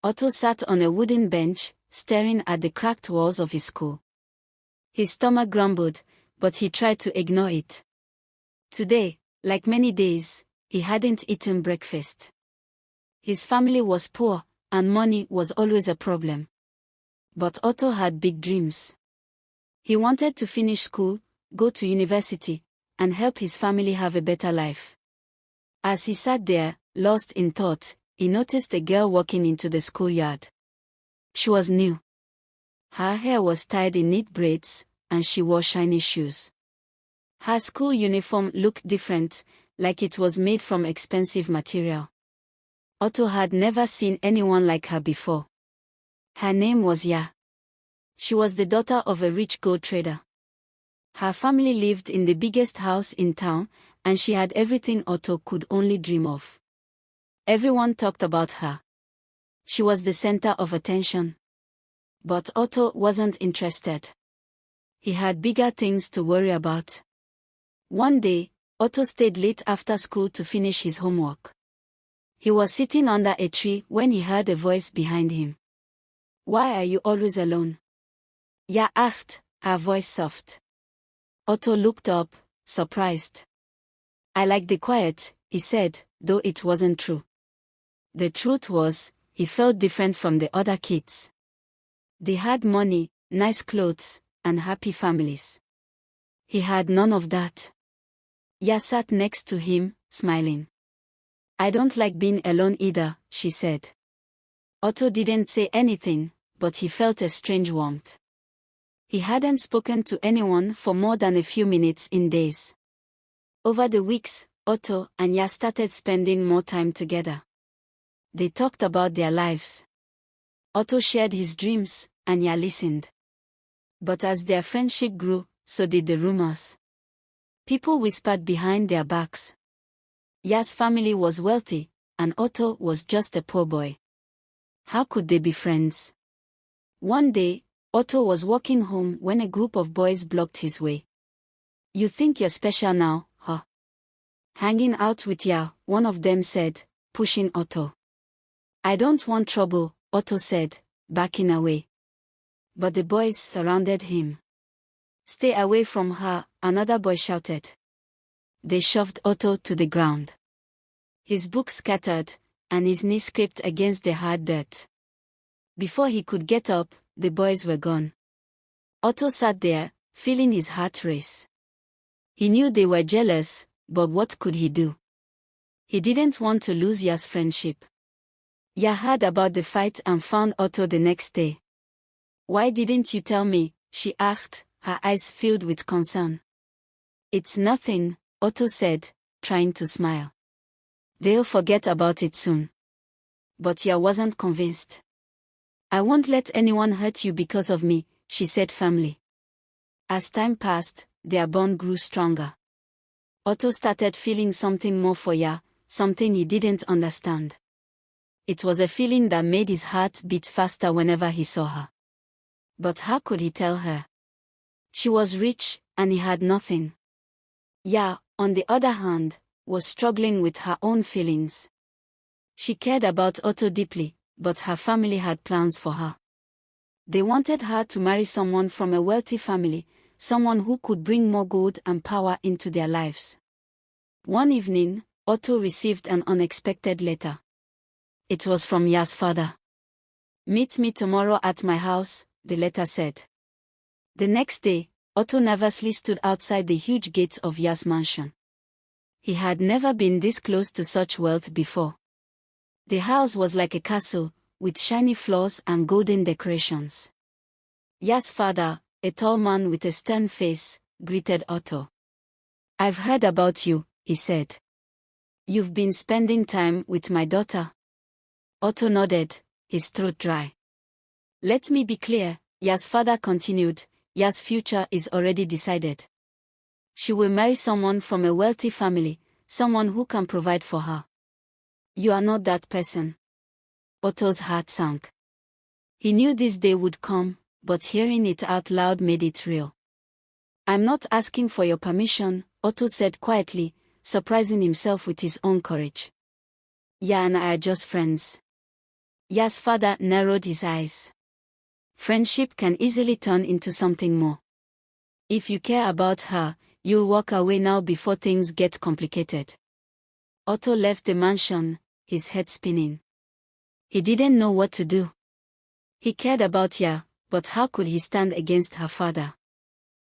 Otto sat on a wooden bench, staring at the cracked walls of his school. His stomach grumbled, but he tried to ignore it. Today, like many days, he hadn't eaten breakfast. His family was poor, and money was always a problem. But Otto had big dreams. He wanted to finish school, go to university, and help his family have a better life. As he sat there, lost in thought, he noticed a girl walking into the schoolyard. She was new. Her hair was tied in neat braids, and she wore shiny shoes. Her school uniform looked different, like it was made from expensive material. Otto had never seen anyone like her before. Her name was Yaa. She was the daughter of a rich gold trader. Her family lived in the biggest house in town, and she had everything Otto could only dream of. Everyone talked about her. She was the center of attention. But Otto wasn't interested. He had bigger things to worry about. One day, Otto stayed late after school to finish his homework. He was sitting under a tree when he heard a voice behind him. "Why are you always alone?" Yaa asked, her voice soft. Otto looked up, surprised. "I like the quiet," he said, though it wasn't true. The truth was, he felt different from the other kids. They had money, nice clothes, and happy families. He had none of that. Yaa sat next to him, smiling. "I don't like being alone either," she said. Otto didn't say anything, but he felt a strange warmth. He hadn't spoken to anyone for more than a few minutes in days. Over the weeks, Otto and Yaa started spending more time together. They talked about their lives. Otto shared his dreams, and Yaa listened. But as their friendship grew, so did the rumors. People whispered behind their backs. Yaa's family was wealthy, and Otto was just a poor boy. How could they be friends? One day, Otto was walking home when a group of boys blocked his way. "You think you're special now, huh?" "Hanging out with Yaa," one of them said, pushing Otto. "I don't want trouble," Otto said, backing away. But the boys surrounded him. "Stay away from her," another boy shouted. They shoved Otto to the ground. His books scattered, and his knee scraped against the hard dirt. Before he could get up, the boys were gone. Otto sat there, feeling his heart race. He knew they were jealous, but what could he do? He didn't want to lose Yaa's friendship. Yaa heard about the fight and found Otto the next day. "Why didn't you tell me?" she asked, her eyes filled with concern. "It's nothing," Otto said, trying to smile. "They'll forget about it soon." But Yaa wasn't convinced. "I won't let anyone hurt you because of me," she said firmly. As time passed, their bond grew stronger. Otto started feeling something more for Yaa, something he didn't understand. It was a feeling that made his heart beat faster whenever he saw her. But how could he tell her? She was rich, and he had nothing. Yaa, on the other hand, was struggling with her own feelings. She cared about Otto deeply, but her family had plans for her. They wanted her to marry someone from a wealthy family, someone who could bring more gold and power into their lives. One evening, Otto received an unexpected letter. It was from Yaa's father. "Meet me tomorrow at my house," the letter said. The next day, Otto nervously stood outside the huge gates of Yaa's mansion. He had never been this close to such wealth before. The house was like a castle, with shiny floors and golden decorations. Yaa's father, a tall man with a stern face, greeted Otto. "I've heard about you," he said. "You've been spending time with my daughter?" Otto nodded, his throat dry. "Let me be clear," Yaa's father continued, "Yaa's future is already decided. She will marry someone from a wealthy family, someone who can provide for her. You are not that person." Otto's heart sank. He knew this day would come, but hearing it out loud made it real. "I'm not asking for your permission," Otto said quietly, surprising himself with his own courage. "Yaa and I are just friends." Yaa's father narrowed his eyes. Friendship can easily turn into something more. If you care about her, you'll walk away now before things get complicated. Otto left the mansion, his head spinning. He didn't know what to do. He cared about Yaa, but how could he stand against her father?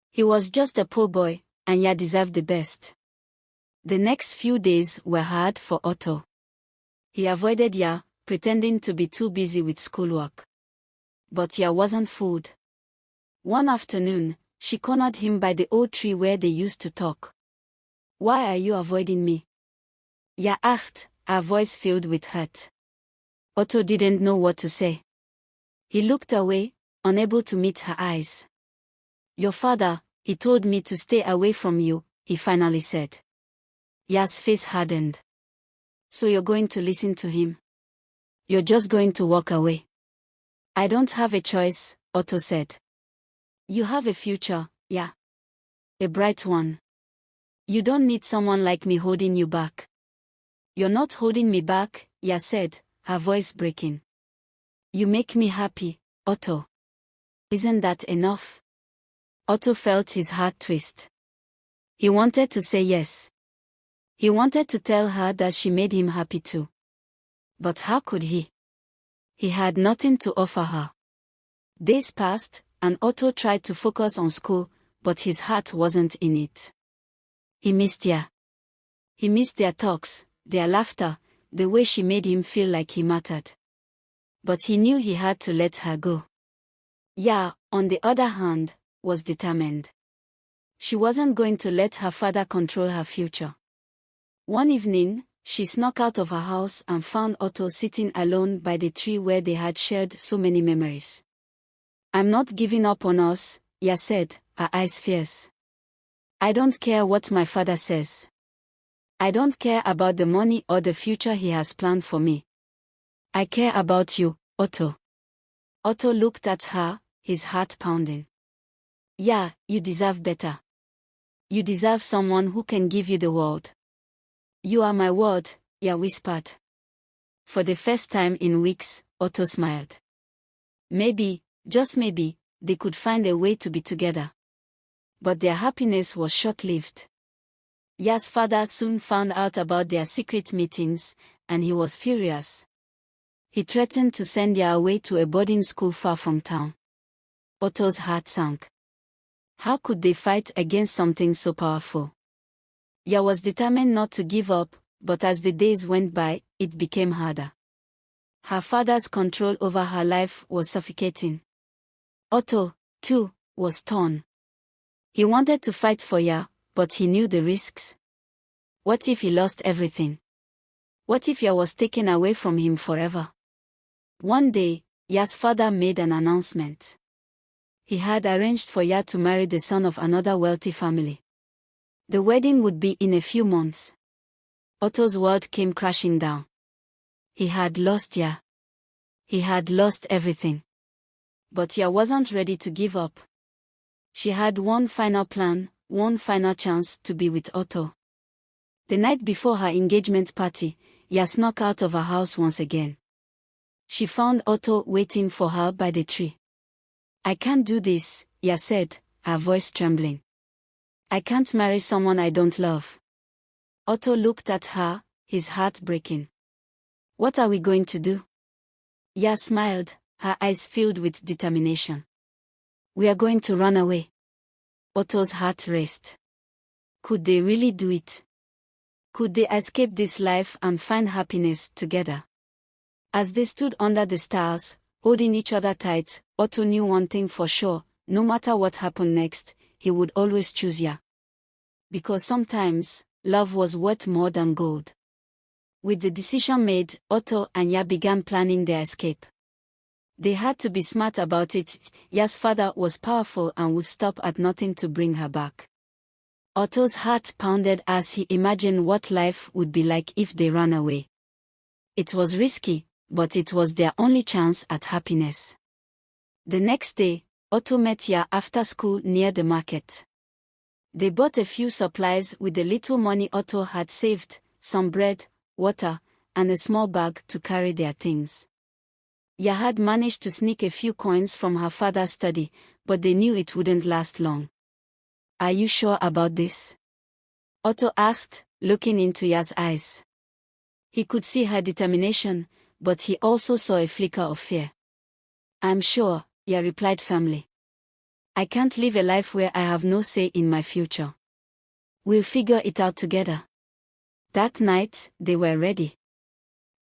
He was just a poor boy, and Yaa deserved the best. The next few days were hard for Otto. He avoided Yaa, pretending to be too busy with schoolwork. But Yaa wasn't fooled. One afternoon, she cornered him by the old tree where they used to talk. "Why are you avoiding me?" Yaa asked, her voice filled with hurt. Otto didn't know what to say. He looked away, unable to meet her eyes. "Your father, he told me to stay away from you," he finally said. Yaa's face hardened. "So you're going to listen to him? You're just going to walk away?" "I don't have a choice," Otto said. "You have a future, Yaa. A bright one. You don't need someone like me holding you back." "You're not holding me back," Yaa said, her voice breaking. "You make me happy, Otto. Isn't that enough?" Otto felt his heart twist. He wanted to say yes. He wanted to tell her that she made him happy too. But how could he? He had nothing to offer her. Days passed, and Otto tried to focus on school, but his heart wasn't in it. He missed Yaa. He missed their talks, their laughter, the way she made him feel like he mattered. But he knew he had to let her go. Yaa, on the other hand, was determined. She wasn't going to let her father control her future. One evening, she snuck out of her house and found Otto sitting alone by the tree where they had shared so many memories. "I'm not giving up on us," Yaa said, her eyes fierce. "I don't care what my father says. I don't care about the money or the future he has planned for me. I care about you, Otto." Otto looked at her, his heart pounding. "Yaa, you deserve better. You deserve someone who can give you the world." "You are my world," Yaa whispered. For the first time in weeks, Otto smiled. Maybe, just maybe, they could find a way to be together. But their happiness was short-lived. Yaa's father soon found out about their secret meetings, and he was furious. He threatened to send Yaa away to a boarding school far from town. Otto's heart sank. How could they fight against something so powerful? Yaa was determined not to give up, but as the days went by, it became harder. Her father's control over her life was suffocating. Otto, too, was torn. He wanted to fight for Yaa, but he knew the risks. What if he lost everything? What if Yaa was taken away from him forever? One day, Yaa's father made an announcement. He had arranged for Yaa to marry the son of another wealthy family. The wedding would be in a few months. Otto's world came crashing down. He had lost Yaa. He had lost everything. But Yaa wasn't ready to give up. She had one final plan, one final chance to be with Otto. The night before her engagement party, Yaa snuck out of her house once again. She found Otto waiting for her by the tree. "I can't do this," Yaa said, her voice trembling. "I can't marry someone I don't love." Otto looked at her, his heart breaking. "What are we going to do?" Yaa smiled, her eyes filled with determination. "We are going to run away." Otto's heart raced. Could they really do it? Could they escape this life and find happiness together? As they stood under the stars, holding each other tight, Otto knew one thing for sure: no matter what happened next, he would always choose Yaa. Because sometimes, love was worth more than gold. With the decision made, Otto and Yaa began planning their escape. They had to be smart about it. Yaa's father was powerful and would stop at nothing to bring her back. Otto's heart pounded as he imagined what life would be like if they ran away. It was risky, but it was their only chance at happiness. The next day, Otto met Yaa after school near the market. They bought a few supplies with the little money Otto had saved, some bread, water, and a small bag to carry their things. Yaa had managed to sneak a few coins from her father's study, but they knew it wouldn't last long. "Are you sure about this?" Ato asked, looking into Yaa's eyes. He could see her determination, but he also saw a flicker of fear. "I'm sure," Yaa replied firmly. "I can't live a life where I have no say in my future. We'll figure it out together." That night, they were ready.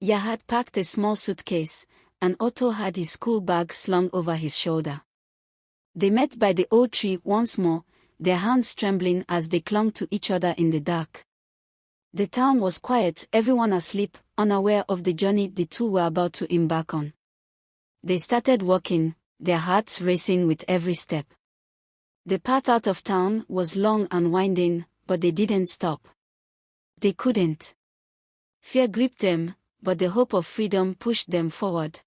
Yaa had packed a small suitcase, and Ato had his school bag slung over his shoulder. They met by the old tree once more, their hands trembling as they clung to each other in the dark. The town was quiet, everyone asleep, unaware of the journey the two were about to embark on. They started walking, their hearts racing with every step. The path out of town was long and winding, but they didn't stop. They couldn't. Fear gripped them, but the hope of freedom pushed them forward.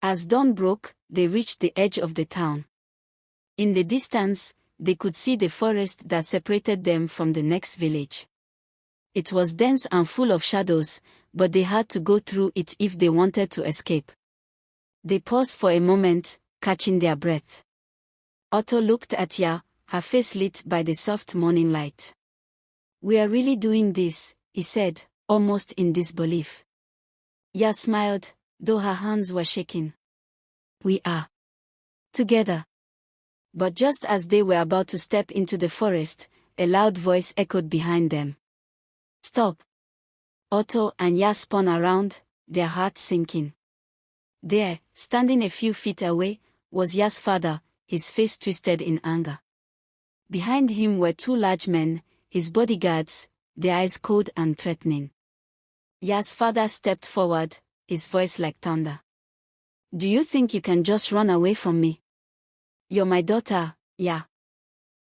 As dawn broke, they reached the edge of the town. In the distance, they could see the forest that separated them from the next village. It was dense and full of shadows, but they had to go through it if they wanted to escape. They paused for a moment, catching their breath. Ato looked at Yaa, her face lit by the soft morning light. "We are really doing this," he said, almost in disbelief. Yaa smiled, though her hands were shaking. "We are. Together." But just as they were about to step into the forest, a loud voice echoed behind them. "Stop!" Ato and Yaa spun around, their hearts sinking. There, standing a few feet away, was Yaa's father, his face twisted in anger. Behind him were two large men, his bodyguards, their eyes cold and threatening. Yaa's father stepped forward, his voice like thunder. "Do you think you can just run away from me? You're my daughter, Yaa.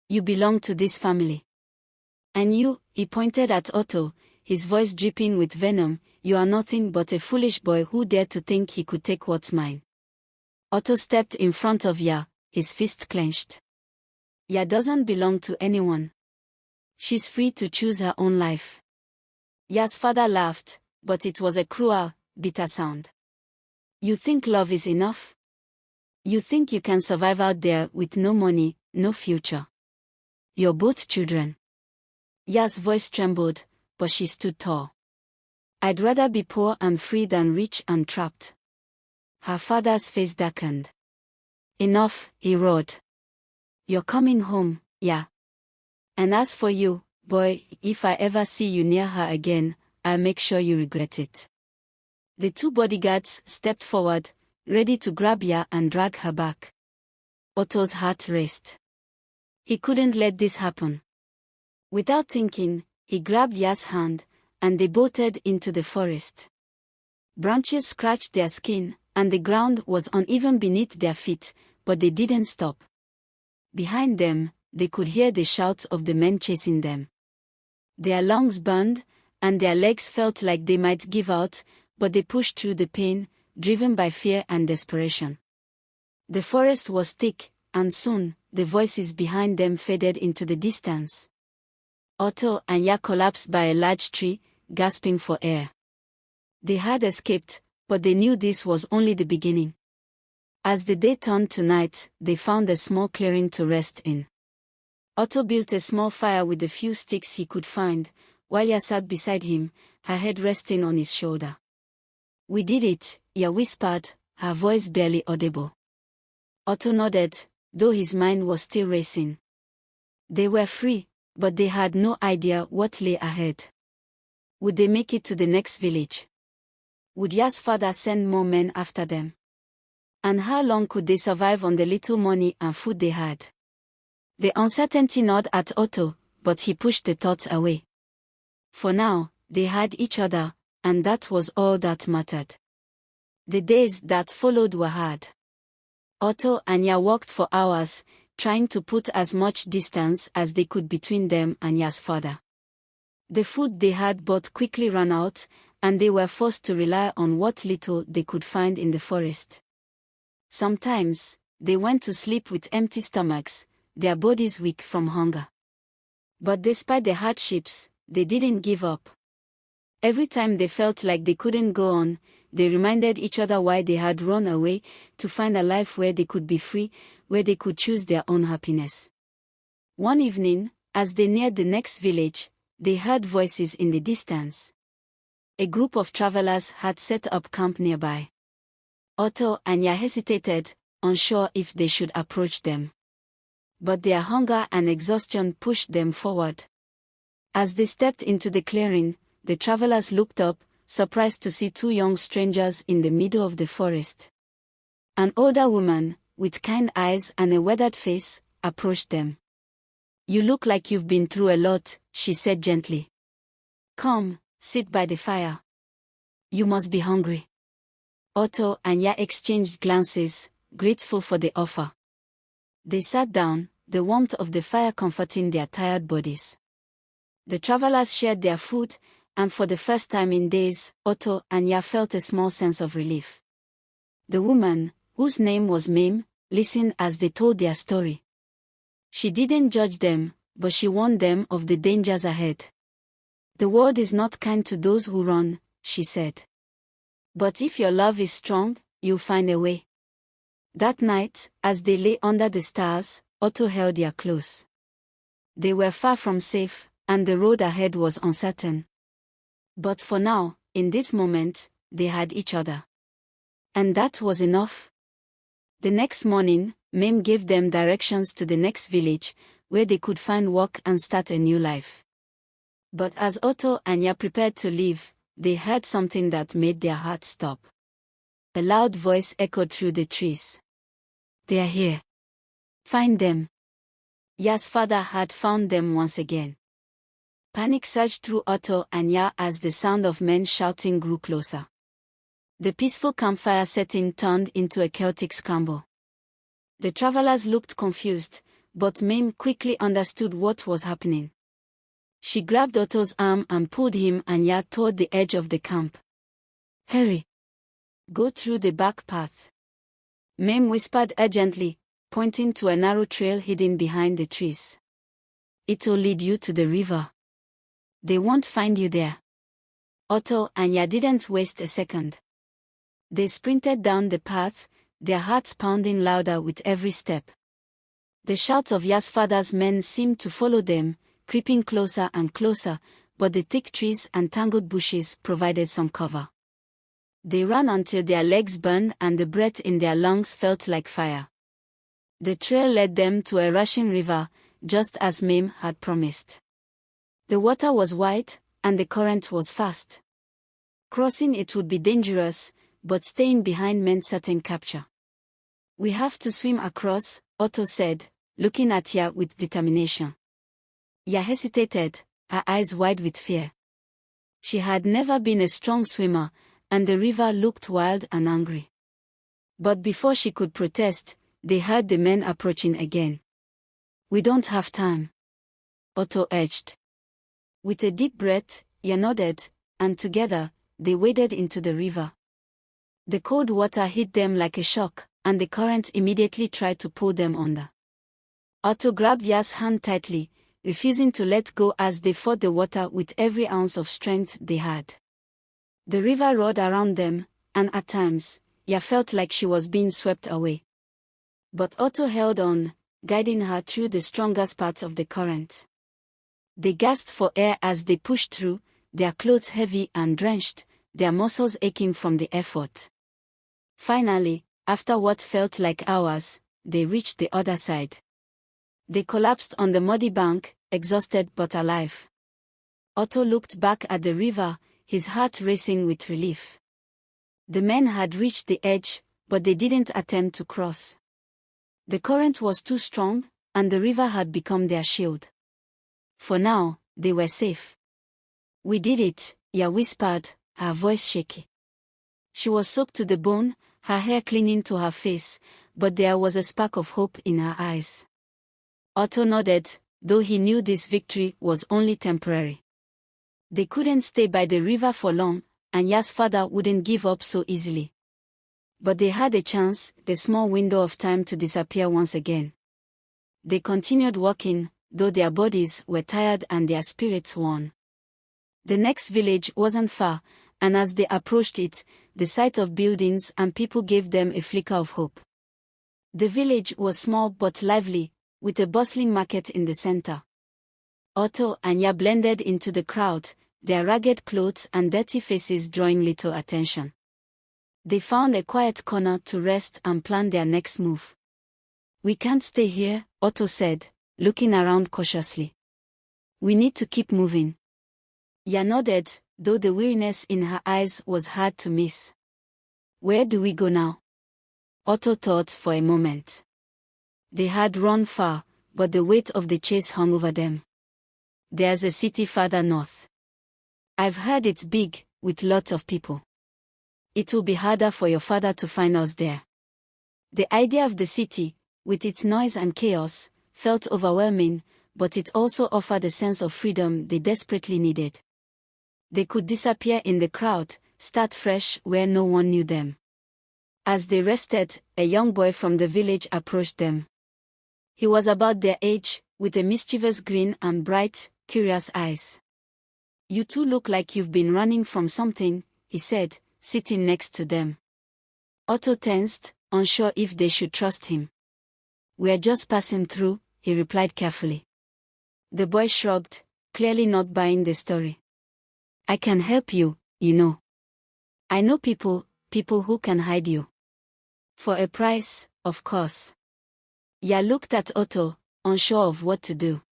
You belong to this family. And you," he pointed at Ato, his voice dripping with venom, "you are nothing but a foolish boy who dared to think he could take what's mine." Ato stepped in front of Yaa, his fist clenched. "Yaa doesn't belong to anyone. She's free to choose her own life." Yaa's father laughed, but it was a cruel, bitter sound. "You think love is enough? You think you can survive out there with no money, no future? You're both children." Yaa's voice trembled, but she stood tall. "I'd rather be poor and free than rich and trapped." Her father's face darkened. "Enough," he roared. "You're coming home, Yaa. And as for you, boy, if I ever see you near her again, I'll make sure you regret it." The two bodyguards stepped forward, ready to grab Yaa and drag her back. Otto's heart raced. He couldn't let this happen. Without thinking, he grabbed Yaa's hand, and they bolted into the forest. Branches scratched their skin, and the ground was uneven beneath their feet, but they didn't stop. Behind them, they could hear the shouts of the men chasing them. Their lungs burned, and their legs felt like they might give out, but they pushed through the pain, driven by fear and desperation. The forest was thick, and soon, the voices behind them faded into the distance. Ato and Yaa collapsed by a large tree, gasping for air. They had escaped, but they knew this was only the beginning. As the day turned to night, they found a small clearing to rest in. Ato built a small fire with the few sticks he could find, while Yaa sat beside him, her head resting on his shoulder. "We did it," Yaa whispered, her voice barely audible. Ato nodded, though his mind was still racing. They were free, but they had no idea what lay ahead. Would they make it to the next village? Would Yaa's father send more men after them? And how long could they survive on the little money and food they had? The uncertainty gnawed at Ato, but he pushed the thoughts away. For now, they had each other, and that was all that mattered. The days that followed were hard. Ato and Yaa walked for hours, trying to put as much distance as they could between them and Yaa's father. The food they had bought quickly ran out, and they were forced to rely on what little they could find in the forest. Sometimes, they went to sleep with empty stomachs, their bodies weak from hunger. But despite the hardships, they didn't give up. Every time they felt like they couldn't go on, they reminded each other why they had run away, to find a life where they could be free, where they could choose their own happiness. One evening, as they neared the next village, they heard voices in the distance. A group of travelers had set up camp nearby. Ato and Yaa hesitated, unsure if they should approach them. But their hunger and exhaustion pushed them forward. As they stepped into the clearing, the travelers looked up, surprised to see two young strangers in the middle of the forest. An older woman, with kind eyes and a weathered face, approached them. "You look like you've been through a lot," she said gently. "Come, sit by the fire. You must be hungry." Ato and Yaa exchanged glances, grateful for the offer. They sat down, the warmth of the fire comforting their tired bodies. The travelers shared their food, and for the first time in days, Ato and Yaa felt a small sense of relief. The woman, whose name was Mame, listened as they told their story. She didn't judge them, but she warned them of the dangers ahead. "The world is not kind to those who run," she said. "But if your love is strong, you'll find a way." That night, as they lay under the stars, Ato held Yaa close. They were far from safe, and the road ahead was uncertain. But for now, in this moment, they had each other. And that was enough. The next morning, Mame gave them directions to the next village, where they could find work and start a new life. But as Ato and Yaa prepared to leave, they heard something that made their hearts stop. A loud voice echoed through the trees. "They are here. Find them." Yaa's father had found them once again. Panic surged through Ato and Yaa as the sound of men shouting grew closer. The peaceful campfire setting turned into a chaotic scramble. The travelers looked confused, but Mame quickly understood what was happening. She grabbed Otto's arm and pulled him and Yaa toward the edge of the camp. "Hurry! Go through the back path," Mame whispered urgently, pointing to a narrow trail hidden behind the trees. "It'll lead you to the river. They won't find you there." Ato and Yaa didn't waste a second. They sprinted down the path, their hearts pounding louder with every step. The shouts of Yaa's father's men seemed to follow them, creeping closer and closer, but the thick trees and tangled bushes provided some cover. They ran until their legs burned and the breath in their lungs felt like fire. The trail led them to a rushing river, just as Mame had promised. The water was wide, and the current was fast. Crossing it would be dangerous, but staying behind meant certain capture. "We have to swim across," Ato said, looking at Yaa with determination. Yaa hesitated, her eyes wide with fear. She had never been a strong swimmer, and the river looked wild and angry. But before she could protest, they heard the men approaching again. "We don't have time," Ato urged. With a deep breath, Yaa nodded, and together, they waded into the river. The cold water hit them like a shock, and the current immediately tried to pull them under. Ato grabbed Yaa's hand tightly, refusing to let go as they fought the water with every ounce of strength they had. The river roared around them, and at times, Yaa felt like she was being swept away. But Ato held on, guiding her through the strongest parts of the current. They gasped for air as they pushed through, their clothes heavy and drenched, their muscles aching from the effort. Finally, after what felt like hours, they reached the other side. They collapsed on the muddy bank, exhausted but alive. Ato looked back at the river, his heart racing with relief. The men had reached the edge, but they didn't attempt to cross. The current was too strong, and the river had become their shield. For now, they were safe. "We did it," Yaa whispered, her voice shaky. She was soaked to the bone, her hair clinging to her face, but there was a spark of hope in her eyes. Ato nodded, though he knew this victory was only temporary. They couldn't stay by the river for long, and Yaa's father wouldn't give up so easily. But they had a chance, a small window of time to disappear once again. They continued walking, though their bodies were tired and their spirits worn. The next village wasn't far, and as they approached it, the sight of buildings and people gave them a flicker of hope. The village was small but lively, with a bustling market in the center. Ato and Yaa blended into the crowd, their ragged clothes and dirty faces drawing little attention. They found a quiet corner to rest and plan their next move. "We can't stay here," Ato said, looking around cautiously. "We need to keep moving." Yaa nodded, though the weariness in her eyes was hard to miss. "Where do we go now?" Ato thought for a moment. They had run far, but the weight of the chase hung over them. "There's a city farther north. I've heard it's big, with lots of people. It will be harder for your father to find us there." The idea of the city, with its noise and chaos, felt overwhelming, but it also offered a sense of freedom they desperately needed. They could disappear in the crowd, start fresh where no one knew them. As they rested, a young boy from the village approached them. He was about their age, with a mischievous grin and bright, curious eyes. "You two look like you've been running from something," he said, sitting next to them. Ato tensed, unsure if they should trust him. "We're just passing through," he replied carefully. The boy shrugged, clearly not buying the story. "I can help you, you know. I know people who can hide you. For a price, of course." Yaa looked at Ato, unsure of what to do.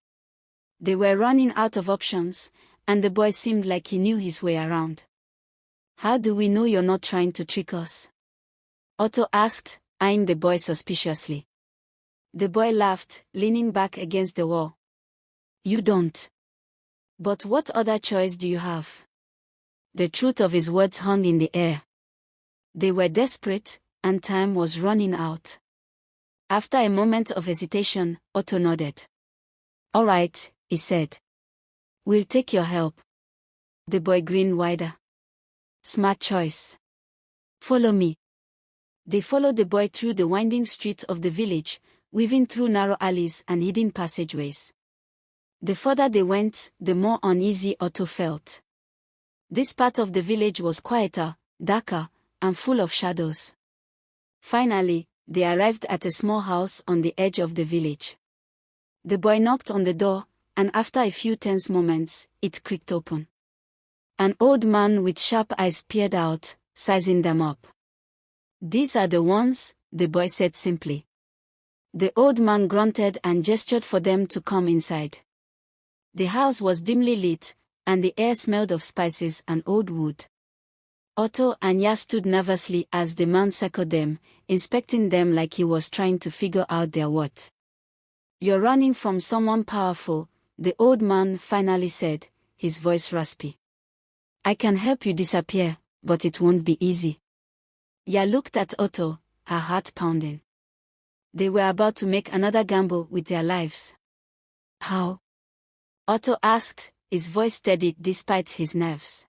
They were running out of options, and the boy seemed like he knew his way around. "How do we know you're not trying to trick us?" Ato asked, eyeing the boy suspiciously. The boy laughed, leaning back against the wall. "You don't. But what other choice do you have?" The truth of his words hung in the air. They were desperate, and time was running out. After a moment of hesitation, Ato nodded. "All right," he said. "We'll take your help." The boy grinned wider. "Smart choice. Follow me." They followed the boy through the winding streets of the village, weaving through narrow alleys and hidden passageways. The further they went, the more uneasy Ato felt. This part of the village was quieter, darker, and full of shadows. Finally, they arrived at a small house on the edge of the village. The boy knocked on the door, and after a few tense moments, it creaked open. An old man with sharp eyes peered out, sizing them up. "These are the ones," the boy said simply. The old man grunted and gestured for them to come inside. The house was dimly lit, and the air smelled of spices and old wood. Ato and Yaa stood nervously as the man circled them, inspecting them like he was trying to figure out their worth. "You're running from someone powerful," the old man finally said, his voice raspy. "I can help you disappear, but it won't be easy." Yaa looked at Ato, her heart pounding. They were about to make another gamble with their lives. "How?" Ato asked, his voice steady despite his nerves.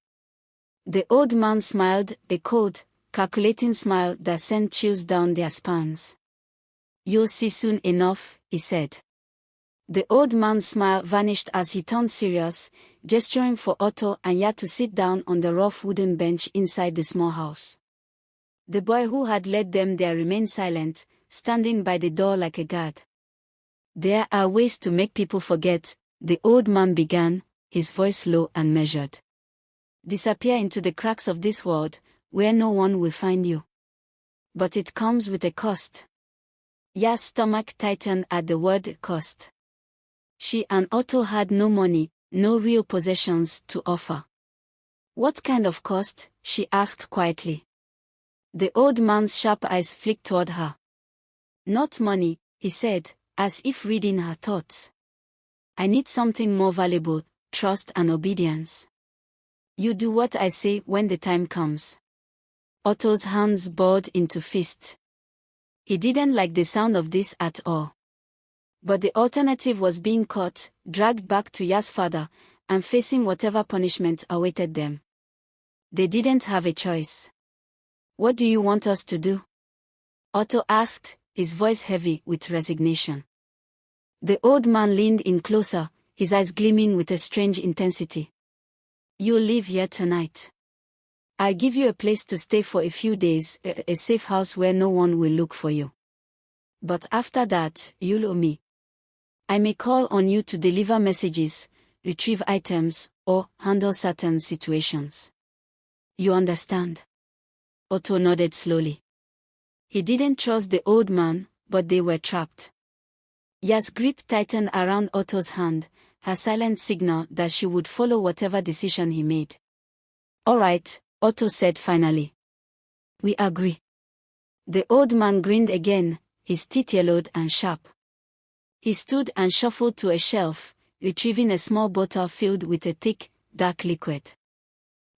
The old man smiled, a cold, calculating smile that sent chills down their spines. "You'll see soon enough," he said. The old man's smile vanished as he turned serious, gesturing for Ato and Yaa to sit down on the rough wooden bench inside the small house. The boy who had led them there remained silent, standing by the door like a guard. "There are ways to make people forget," the old man began, his voice low and measured. "Disappear into the cracks of this world, where no one will find you. But it comes with a cost." Yaa's stomach tightened at the word cost. She and Ato had no money, no real possessions to offer. "What kind of cost?" she asked quietly. The old man's sharp eyes flicked toward her. "Not money," he said, as if reading her thoughts. "I need something more valuable, trust and obedience. You do what I say when the time comes." Otto's hands balled into fists. He didn't like the sound of this at all. But the alternative was being caught, dragged back to Yaa's father, and facing whatever punishment awaited them. They didn't have a choice. "What do you want us to do?" Otto asked, his voice heavy with resignation. The old man leaned in closer, his eyes gleaming with a strange intensity. "You'll leave here tonight. I'll give you a place to stay for a few days, a safe house where no one will look for you. But after that, you'll owe me. I may call on you to deliver messages, retrieve items, or handle certain situations. You understand? Otto nodded slowly. He didn't trust the old man, but they were trapped. Yaa's grip tightened around Otto's hand, her silent signal that she would follow whatever decision he made. All right, Otto said finally. We agree. The old man grinned again, his teeth yellowed and sharp. He stood and shuffled to a shelf, retrieving a small bottle filled with a thick, dark liquid.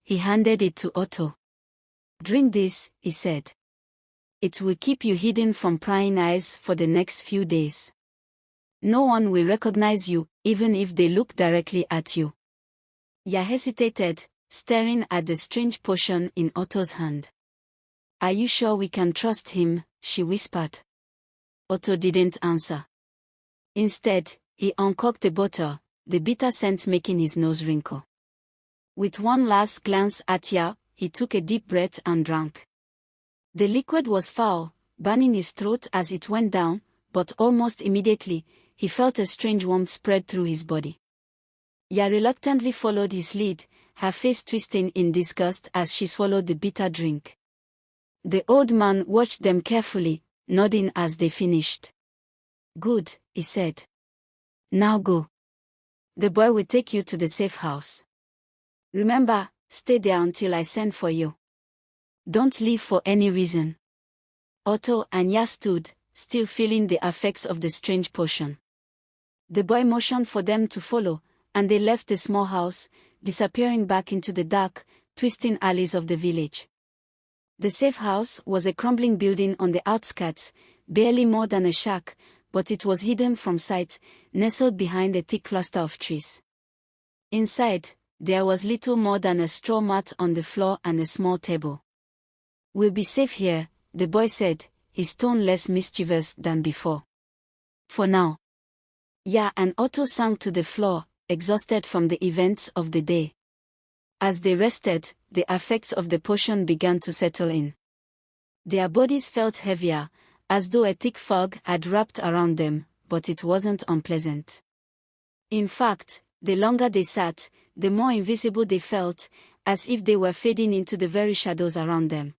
He handed it to Otto. Drink this, he said. It will keep you hidden from prying eyes for the next few days. No one will recognize you, even if they look directly at you. Yaa hesitated, staring at the strange potion in Otto's hand. Are you sure we can trust him? She whispered. Otto didn't answer. Instead, he uncorked the bottle, the bitter scent making his nose wrinkle. With one last glance at Yaa, he took a deep breath and drank. The liquid was foul, burning his throat as it went down, but almost immediately, he felt a strange warmth spread through his body. Yaa reluctantly followed his lead, her face twisting in disgust as she swallowed the bitter drink. The old man watched them carefully, nodding as they finished. Good, he said. Now go. The boy will take you to the safe house. Remember, stay there until I send for you. Don't leave for any reason. Otto and Yaa stood, still feeling the effects of the strange potion. The boy motioned for them to follow, and they left the small house, disappearing back into the dark, twisting alleys of the village. The safe house was a crumbling building on the outskirts, barely more than a shack, but it was hidden from sight, nestled behind a thick cluster of trees. Inside, there was little more than a straw mat on the floor and a small table. We'll be safe here, the boy said, his tone less mischievous than before. For now. Yaa and Otto sank to the floor, exhausted from the events of the day. As they rested, the effects of the potion began to settle in. Their bodies felt heavier, as though a thick fog had wrapped around them, but it wasn't unpleasant. In fact, the longer they sat, the more invisible they felt, as if they were fading into the very shadows around them.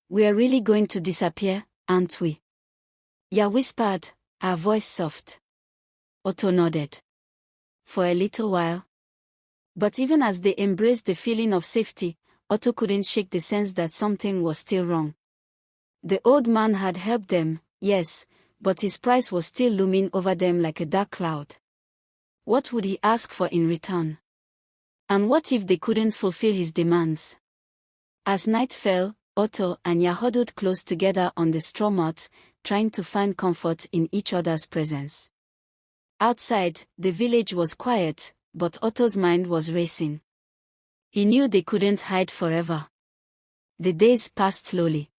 We're really going to disappear, aren't we? Yaa whispered, her voice soft. Otto nodded. For a little while. But even as they embraced the feeling of safety, Otto couldn't shake the sense that something was still wrong. The old man had helped them, yes, but his price was still looming over them like a dark cloud. What would he ask for in return? And what if they couldn't fulfill his demands? As night fell, Otto and Yaa huddled close together on the straw mat, trying to find comfort in each other's presence. Outside, the village was quiet, but Otto's mind was racing. He knew they couldn't hide forever. The days passed slowly.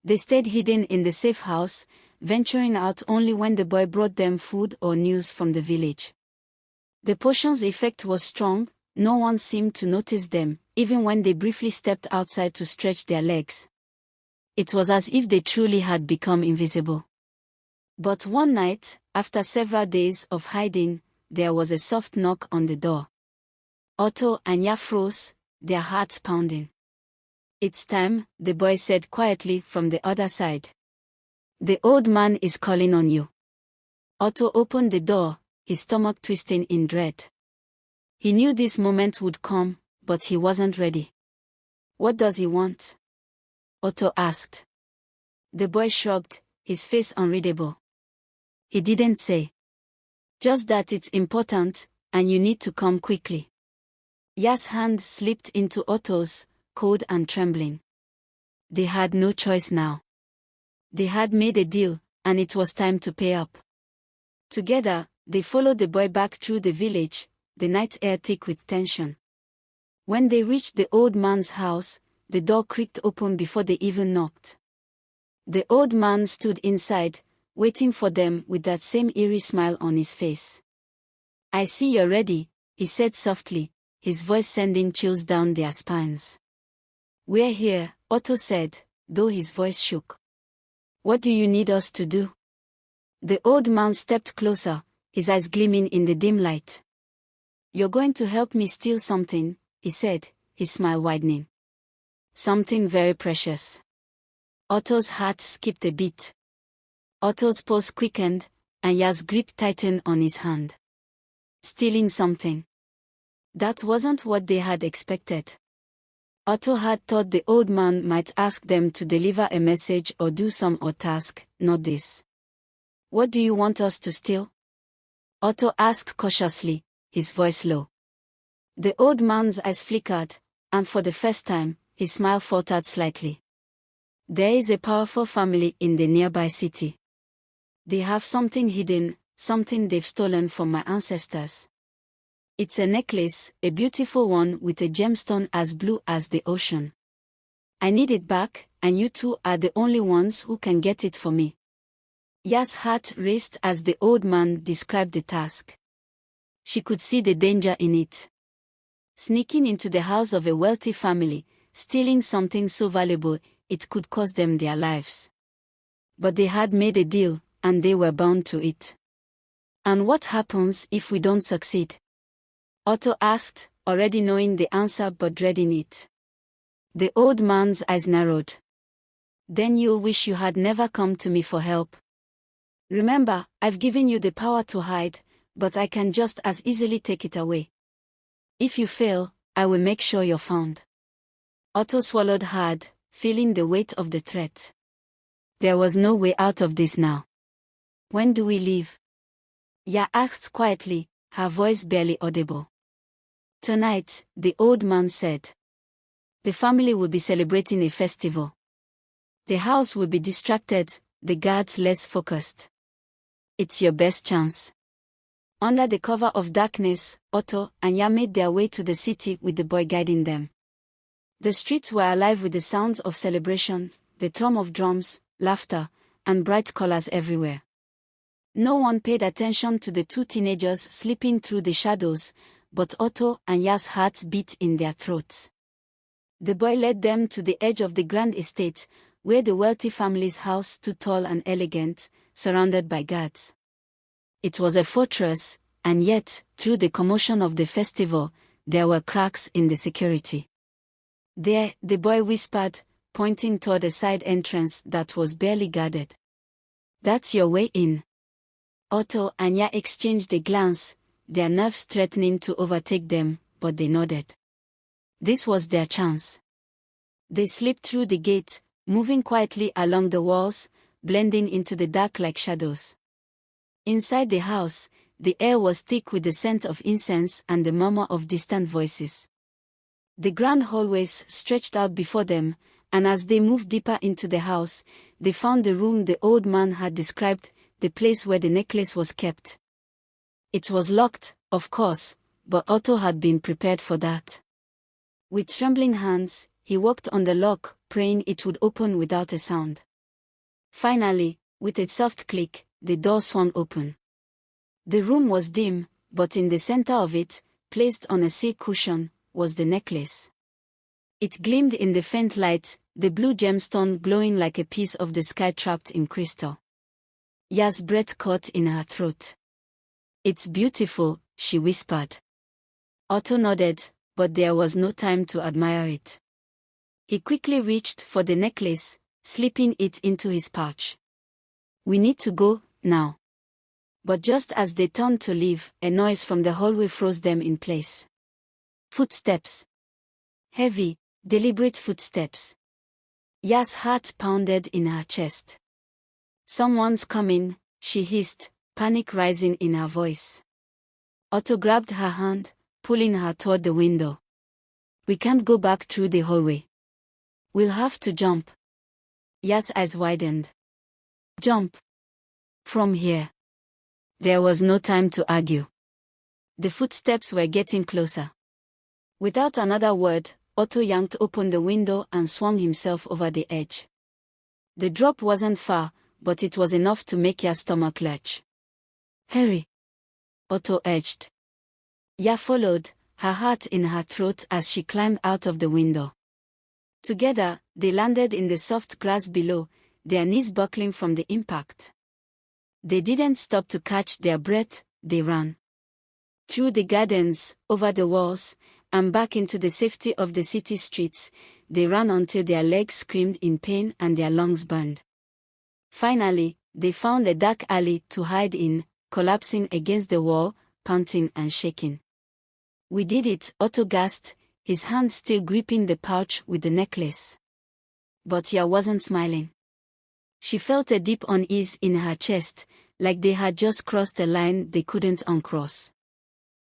They stayed hidden in the safe house, venturing out only when the boy brought them food or news from the village. The potion's effect was strong, no one seemed to notice them, even when they briefly stepped outside to stretch their legs. It was as if they truly had become invisible. But one night, after several days of hiding, there was a soft knock on the door. Otto and Yaa froze, their hearts pounding. It's time, the boy said quietly from the other side. The old man is calling on you. Otto opened the door, his stomach twisting in dread. He knew this moment would come, but he wasn't ready. What does he want? Otto asked. The boy shrugged, his face unreadable. He didn't say. Just that it's important, and you need to come quickly. Yaa's hand slipped into Otto's, cold and trembling. They had no choice now. They had made a deal, and it was time to pay up. Together, they followed the boy back through the village, the night air thick with tension. When they reached the old man's house, the door creaked open before they even knocked. The old man stood inside, waiting for them with that same eerie smile on his face. I see you're ready, he said softly, his voice sending chills down their spines. We're here, Otto said, though his voice shook. What do you need us to do? The old man stepped closer, his eyes gleaming in the dim light. You're going to help me steal something, he said, his smile widening. Something very precious. Otto's heart skipped a beat. Otto's pulse quickened, and Yaa's grip tightened on his hand. Stealing something. That wasn't what they had expected. Otto had thought the old man might ask them to deliver a message or do some odd task, not this. What do you want us to steal? Otto asked cautiously, his voice low. The old man's eyes flickered, and for the first time, his smile faltered slightly. There is a powerful family in the nearby city. They have something hidden, something they've stolen from my ancestors. It's a necklace, a beautiful one with a gemstone as blue as the ocean. I need it back, and you two are the only ones who can get it for me. Yaa's heart raced as the old man described the task. She could see the danger in it. Sneaking into the house of a wealthy family, stealing something so valuable, it could cost them their lives. But they had made a deal, and they were bound to it. And what happens if we don't succeed? Otto asked, already knowing the answer but dreading it. The old man's eyes narrowed. Then you'll wish you had never come to me for help. Remember, I've given you the power to hide, but I can just as easily take it away. If you fail, I will make sure you're found. Otto swallowed hard, feeling the weight of the threat. There was no way out of this now. When do we leave? Yaa asked quietly, her voice barely audible. Tonight, the old man said. The family will be celebrating a festival. The house will be distracted, the guards less focused. It's your best chance. Under the cover of darkness, Otto and Yaa made their way to the city with the boy guiding them. The streets were alive with the sounds of celebration, the thrum of drums, laughter, and bright colors everywhere. No one paid attention to the two teenagers slipping through the shadows, but Otto and Yaa's hearts beat in their throats. The boy led them to the edge of the grand estate, where the wealthy family's house stood tall and elegant, surrounded by guards. It was a fortress, and yet, through the commotion of the festival, there were cracks in the security. There, the boy whispered, pointing toward a side entrance that was barely guarded. That's your way in. Otto and Yaa exchanged a glance, their nerves threatening to overtake them, but they nodded. This was their chance. They slipped through the gate, moving quietly along the walls, blending into the dark like shadows. Inside the house, the air was thick with the scent of incense and the murmur of distant voices. The grand hallways stretched out before them, and as they moved deeper into the house, they found the room the old man had described, the place where the necklace was kept. It was locked, of course, but Otto had been prepared for that. With trembling hands, he worked on the lock, praying it would open without a sound. Finally, with a soft click, the door swung open. The room was dim, but in the center of it, placed on a silk cushion, was the necklace. It gleamed in the faint light, the blue gemstone glowing like a piece of the sky trapped in crystal. Yaa's breath caught in her throat. It's beautiful, she whispered. Otto nodded, but there was no time to admire it. He quickly reached for the necklace, slipping it into his pouch. We need to go, now. But just as they turned to leave, a noise from the hallway froze them in place. Footsteps. Heavy, deliberate footsteps. Yaa's heart pounded in her chest. Someone's coming, she hissed, panic rising in her voice. Otto grabbed her hand, pulling her toward the window. We can't go back through the hallway. We'll have to jump. Yaa's eyes widened. Jump. From here. There was no time to argue. The footsteps were getting closer. Without another word, Otto yanked open the window and swung himself over the edge. The drop wasn't far, but it was enough to make Yaa's stomach lurch. Hurry. Otto urged. Yaa followed, her heart in her throat as she climbed out of the window. Together, they landed in the soft grass below, their knees buckling from the impact. They didn't stop to catch their breath, they ran. Through the gardens, over the walls, and back into the safety of the city streets, they ran until their legs screamed in pain and their lungs burned. Finally, they found a dark alley to hide in, collapsing against the wall, panting and shaking. "We did it," Otto gasped, his hand still gripping the pouch with the necklace. But Yaa wasn't smiling. She felt a deep unease in her chest, like they had just crossed a line they couldn't uncross.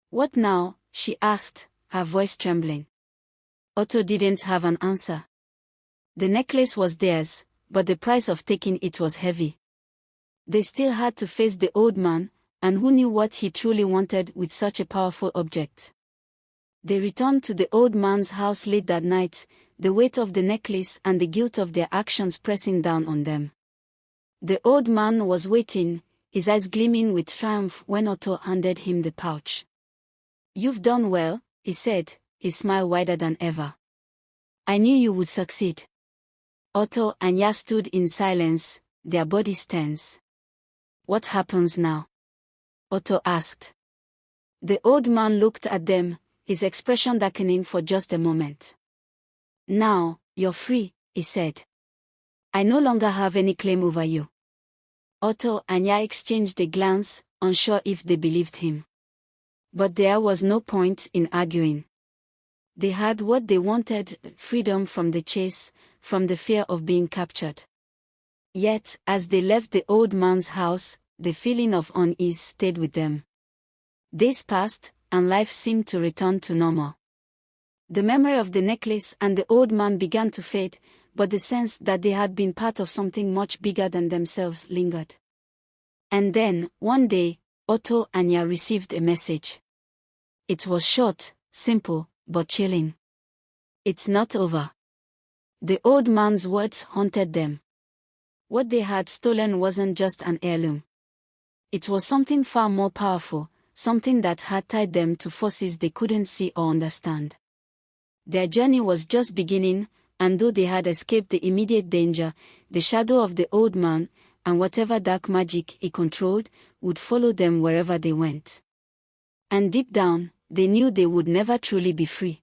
"What now?" she asked, her voice trembling. Otto didn't have an answer. The necklace was theirs, but the price of taking it was heavy. They still had to face the old man, and who knew what he truly wanted with such a powerful object. They returned to the old man's house late that night, the weight of the necklace and the guilt of their actions pressing down on them. The old man was waiting, his eyes gleaming with triumph when Otto handed him the pouch. "You've done well," he said, his smile wider than ever. "I knew you would succeed." Otto and Yaa stood in silence, their bodies tense. "What happens now?" Otto asked. The old man looked at them, his expression darkening for just a moment. "Now, you're free," he said. "I no longer have any claim over you." Otto and Yaa exchanged a glance, unsure if they believed him. But there was no point in arguing. They had what they wanted, freedom from the chase, from the fear of being captured. Yet, as they left the old man's house, the feeling of unease stayed with them. Days passed, and life seemed to return to normal. The memory of the necklace and the old man began to fade, but the sense that they had been part of something much bigger than themselves lingered. And then, one day, Otto and Yaa received a message. It was short, simple, but chilling. "It's not over." The old man's words haunted them. What they had stolen wasn't just an heirloom. It was something far more powerful, something that had tied them to forces they couldn't see or understand. Their journey was just beginning, and though they had escaped the immediate danger, the shadow of the old man, and whatever dark magic he controlled, would follow them wherever they went. And deep down, they knew they would never truly be free.